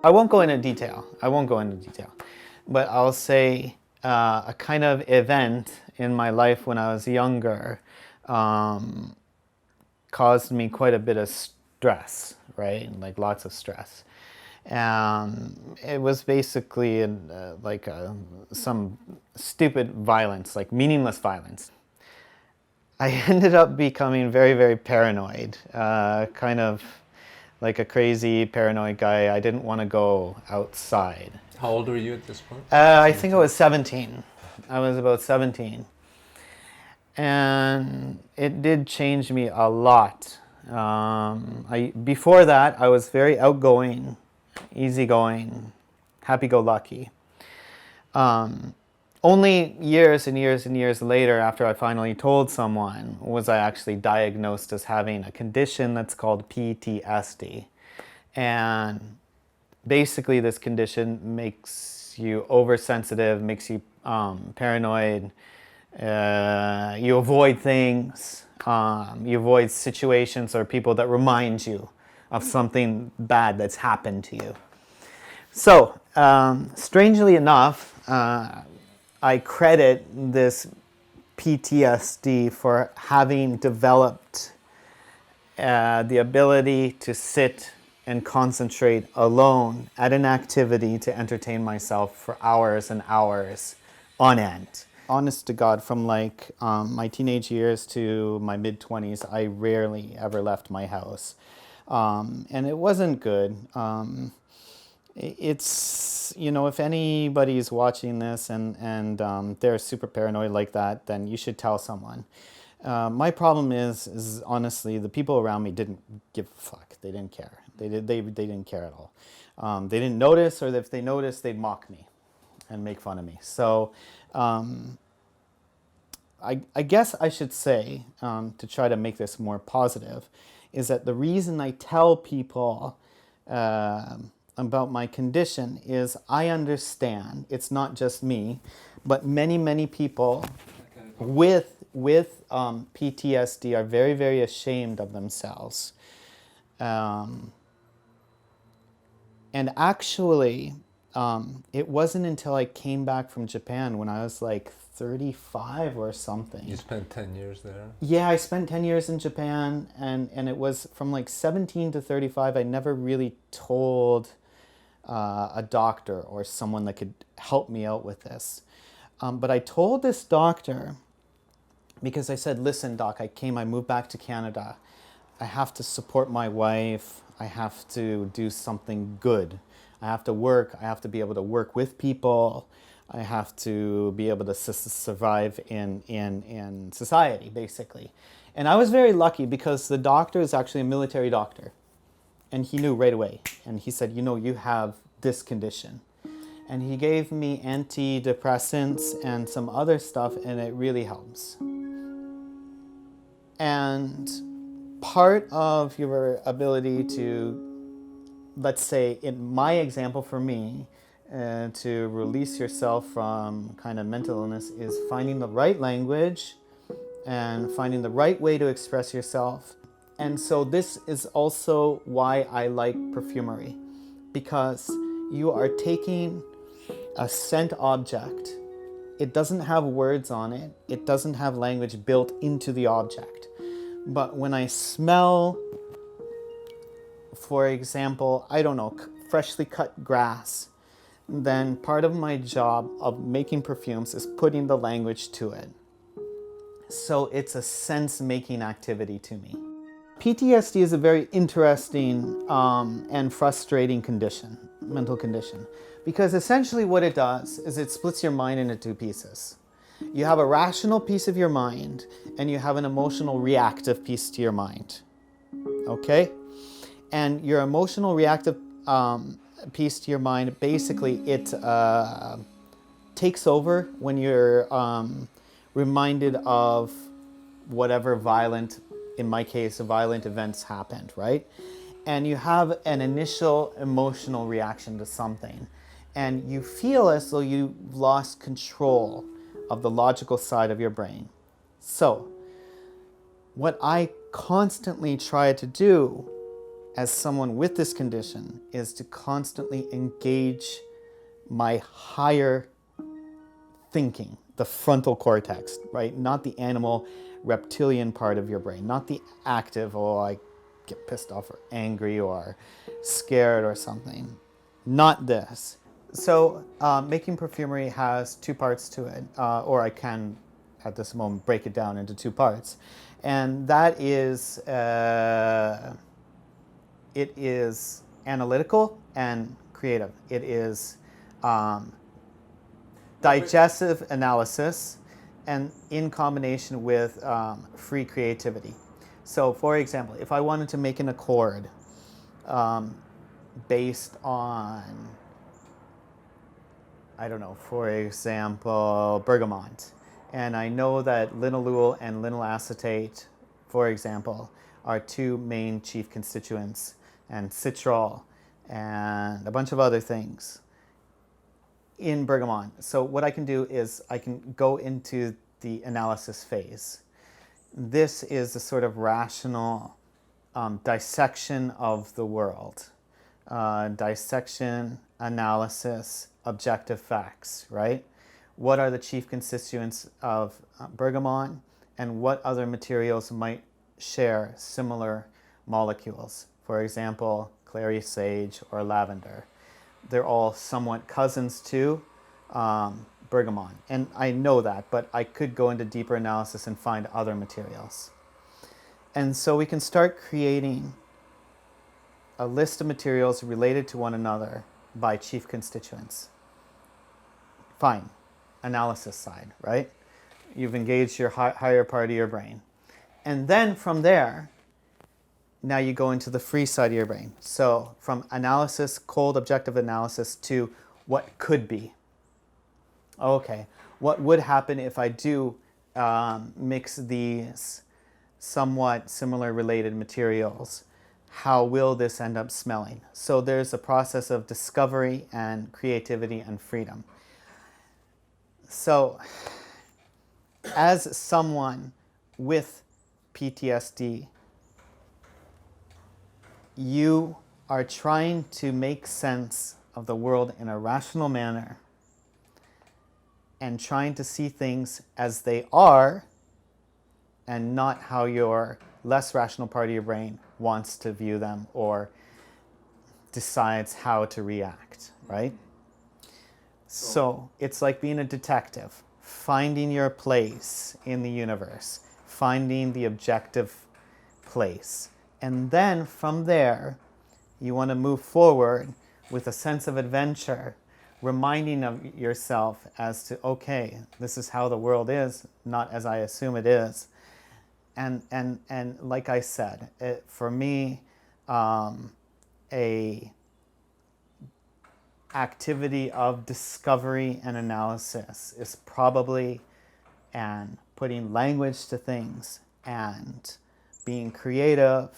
I won't go into detail. But I'll say a kind of event in my life when I was younger caused me quite a bit of stress, right? Like lots of stress. It was basically some stupid violence, like meaningless violence. I ended up becoming very, very paranoid, kind of like a crazy paranoid guy. I didn't want to go outside. How old were you at this point? I think I was 17. I was about 17. And it did change me a lot. Before that, I was very outgoing, easygoing, happy-go-lucky. Only years and years and years later, after I finally told someone, was I actually diagnosed as having a condition that's called PTSD. And basically this condition makes you oversensitive, makes you paranoid, you avoid things, you avoid situations or people that remind you of something bad that's happened to you. So, strangely enough, I credit this PTSD for having developed the ability to sit and concentrate alone at an activity to entertain myself for hours and hours on end. Honest to God, from like my teenage years to my mid-20s, I rarely ever left my house. And it wasn't good. It's, you know, if anybody's watching this and they're super paranoid like that, then you should tell someone. My problem is honestly, the people around me didn't give a fuck. They didn't care. They didn't care at all. They didn't notice, or if they noticed, they'd mock me and make fun of me. So I guess I should say, to try to make this more positive, is that the reason I tell people about my condition is I understand it's not just me, but many people with PTSD are very, very ashamed of themselves. And actually, it wasn't until I came back from Japan when I was like 35 or something. You spent 10 years there? Yeah, I spent 10 years in Japan, and it was from like 17 to 35. I never really told a doctor or someone that could help me out with this. But I told this doctor because I said, listen, doc, I moved back to Canada. I have to support my wife. I have to do something good. I have to work. I have to be able to work with people. I have to be able to survive in society, basically. And I was very lucky because the doctor is actually a military doctor. And he knew right away. And he said, you know, you have this condition. And he gave me antidepressants and some other stuff, and it really helps. And part of your ability to, let's say, in my example for me, to release yourself from kind of mental illness is finding the right language and finding the right way to express yourself. And so this is also why I like perfumery, because you are taking a scent object. It doesn't have words on it. It doesn't have language built into the object. But when I smell, for example, I don't know, freshly cut grass, then part of my job of making perfumes is putting the language to it. So it's a sense-making activity to me. PTSD is a very interesting and frustrating condition, mental condition, because essentially what it does is it splits your mind into two pieces. You have a rational piece of your mind, and you have an emotional reactive piece to your mind. Okay? And your emotional reactive piece to your mind, basically it takes over when you're reminded of whatever violent, in my case, violent events happened, right? And you have an initial emotional reaction to something, and you feel as though you've lost control of the logical side of your brain. So, what I constantly try to do as someone with this condition is to constantly engage my higher thinking, the frontal cortex, right? Not the animal reptilian part of your brain, not the active, oh, I get pissed off or angry or scared or something. Not this. So making perfumery has two parts to it, or I can, at this moment, break it down into two parts. And that is, it is analytical and creative. It is digestive analysis and in combination with free creativity. So for example, if I wanted to make an accord based on, I don't know, for example, bergamot, and I know that linalool and linyl acetate, for example, are two main chief constituents, and citral and a bunch of other things in bergamot. So what I can do is I can go into the analysis phase. This is a sort of rational dissection of the world. Dissection, analysis, objective facts, right? What are the chief constituents of bergamot, and what other materials might share similar molecules? For example, clary sage or lavender. They're all somewhat cousins to bergamot. And I know that, but I could go into deeper analysis and find other materials. And so we can start creating a list of materials related to one another by chief constituents. Fine, analysis side, right? You've engaged your higher part of your brain. And then from there, now you go into the free side of your brain. So from analysis, cold objective analysis, to what could be. Okay, what would happen if I do mix these somewhat similar related materials? How will this end up smelling? So there's a process of discovery and creativity and freedom. So as someone with PTSD, you are trying to make sense of the world in a rational manner and trying to see things as they are and not how your less rational part of your brain wants to view them or decides how to react, right? So it's like being a detective, finding your place in the universe, finding the objective place. And then from there, you want to move forward with a sense of adventure, reminding of yourself as to, okay, this is how the world is, not as I assume it is. And like I said, for me, a activity of discovery and analysis is probably, and putting language to things and being creative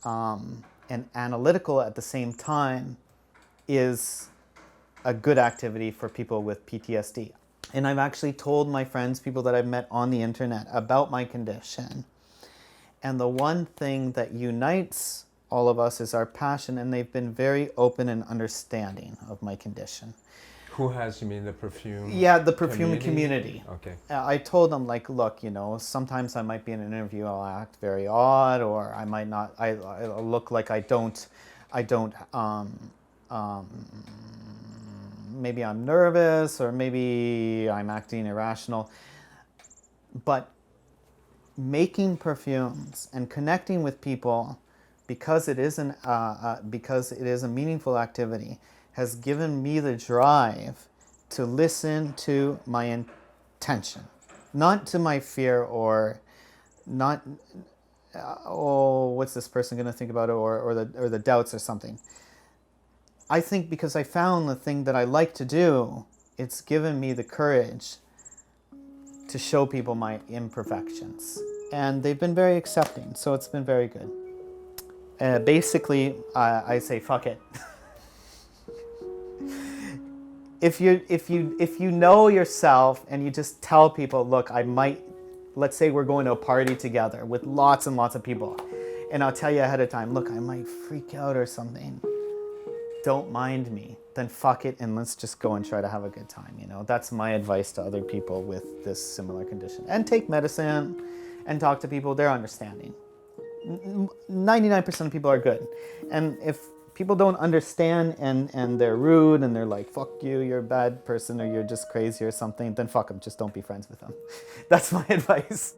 and analytical at the same time is a good activity for people with PTSD. And I've actually told my friends, people that I've met on the internet, about my condition. And the one thing that unites all of us is our passion, and they've been very open and understanding of my condition. Who has, you mean the perfume? Yeah, the perfume community. Okay. I told them, like, look, you know, sometimes I might be in an interview, I'll act very odd, or I might not, I'll look like I don't, maybe I'm nervous, or maybe I'm acting irrational. But making perfumes and connecting with people, because it is a meaningful activity, has given me the drive to listen to my intention, not to my fear, or not, oh, what's this person going to think about it, or the doubts or something. I think because I found the thing that I like to do, it's given me the courage to show people my imperfections. And they've been very accepting, so it's been very good. Basically, I say, fuck it. If you know yourself and you just tell people, look, let's say we're going to a party together with lots and lots of people, and I'll tell you ahead of time, look, I might freak out or something. Don't mind me. Then fuck it and let's just go and try to have a good time, you know? That's my advice to other people with this similar condition. And take medicine and talk to people, they're understanding. 99% of people are good. And if people don't understand and they're rude and they're like, fuck you, you're a bad person or you're just crazy or something, then fuck them, just don't be friends with them. That's my advice.